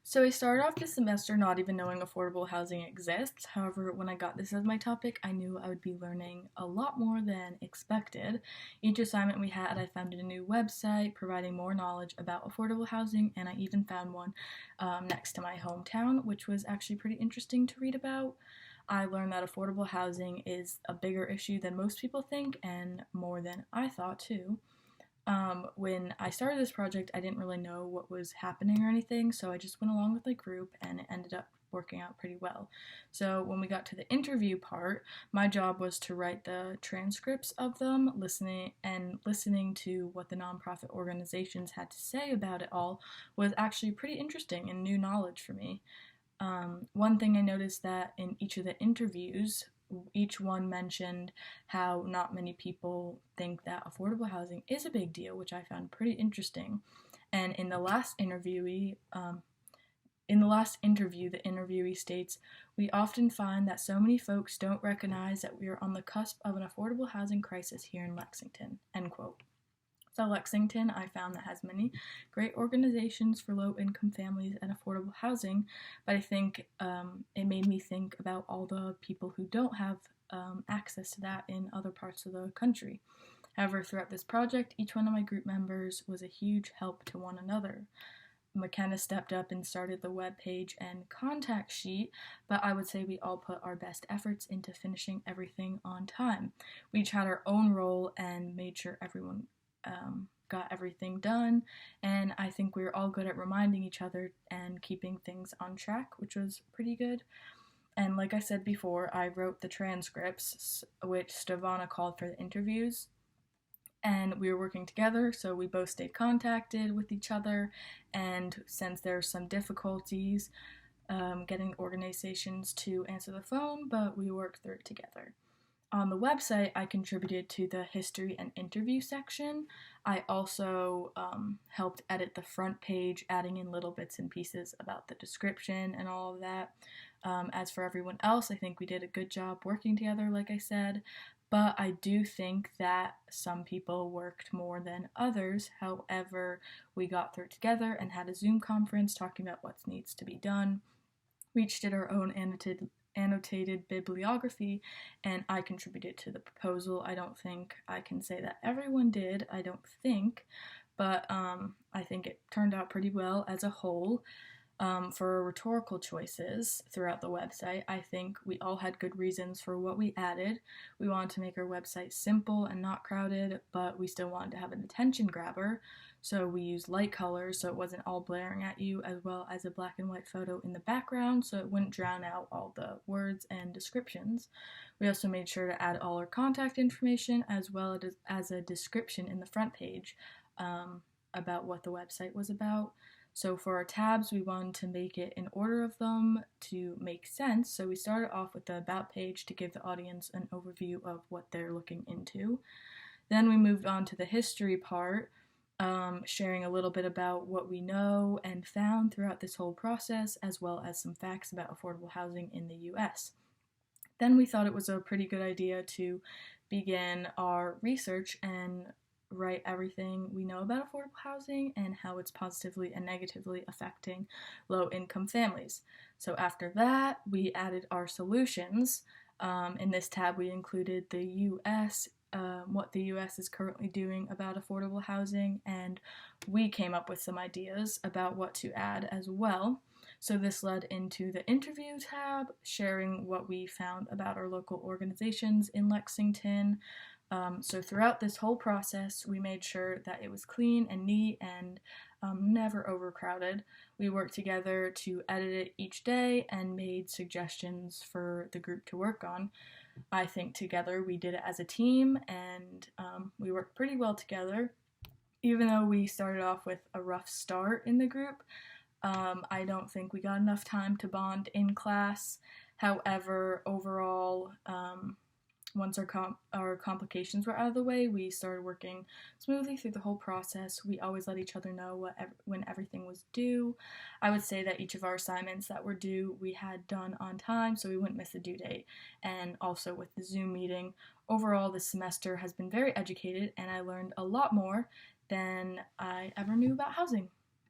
So I started off the semester not even knowing affordable housing exists. However, when I got this as my topic, I knew I would be learning a lot more than expected. Each assignment we had, I found a new website providing more knowledge about affordable housing, and I even found one next to my hometown, which was actually pretty interesting to read about. I learned that affordable housing is a bigger issue than most people think, and more than I thought too. When I started this project, I didn't really know what was happening or anything, so I just went along with the group and it ended up working out pretty well. So when we got to the interview part, my job was to write the transcripts of them, listening to what the nonprofit organizations had to say about it all was actually pretty interesting and new knowledge for me. One thing I noticed that in each of the interviews, each one mentioned how not many people think that affordable housing is a big deal, which I found pretty interesting. And in the last interview, the interviewee states, "We often find that so many folks don't recognize that we are on the cusp of an affordable housing crisis here in Lexington." End quote. So Lexington, I found that has many great organizations for low-income families and affordable housing, but I think it made me think about all the people who don't have access to that in other parts of the country. However, throughout this project, each one of my group members was a huge help to one another. McKenna stepped up and started the web page and contact sheet, but I would say we all put our best efforts into finishing everything on time. We each had our own role and made sure everyone got everything done, and I think we were all good at reminding each other and keeping things on track, which was pretty good. And like I said before, I wrote the transcripts, which Stevana called for the interviews, and we were working together, so we both stayed contacted with each other, and since there were some difficulties getting organizations to answer the phone, but we worked through it together. On the website, I contributed to the history and interview section. I also helped edit the front page, adding in little bits and pieces about the description and all of that. As for everyone else, I think we did a good job working together, like I said, but I do think that some people worked more than others. However, we got through it together and had a Zoom conference talking about what needs to be done. We each did our own annotated bibliography, and I contributed to the proposal. I don't think I can say that everyone did, I don't think, but I think it turned out pretty well as a whole. For rhetorical choices throughout the website, I think we all had good reasons for what we added. We wanted to make our website simple and not crowded, but we still wanted to have an attention grabber. So we used light colors so it wasn't all blaring at you, as well as a black and white photo in the background so it wouldn't drown out all the words and descriptions. We also made sure to add all our contact information as well as a description in the front page about what the website was about. So for our tabs, we wanted to make it in order of them to make sense. So we started off with the About page to give the audience an overview of what they're looking into. Then we moved on to the history part, sharing a little bit about what we know and found throughout this whole process, as well as some facts about affordable housing in the US. Then we thought it was a pretty good idea to begin our research and write everything we know about affordable housing and how it's positively and negatively affecting low-income families. So after that, we added our solutions. In this tab, we included the U.S., what the U.S. is currently doing about affordable housing, and we came up with some ideas about what to add as well. So this led into the interview tab, sharing what we found about our local organizations in Lexington. So throughout this whole process, we made sure that it was clean and neat and never overcrowded. We worked together to edit it each day and made suggestions for the group to work on. I think together we did it as a team, and we worked pretty well together. Even though we started off with a rough start in the group, I don't think we got enough time to bond in class. However, overall, once our complications were out of the way, we started working smoothly through the whole process. We always let each other know when everything was due. I would say that each of our assignments that were due, we had done on time, so we wouldn't miss a due date. And also with the Zoom meeting, overall this semester has been very educated, and I learned a lot more than I ever knew about housing.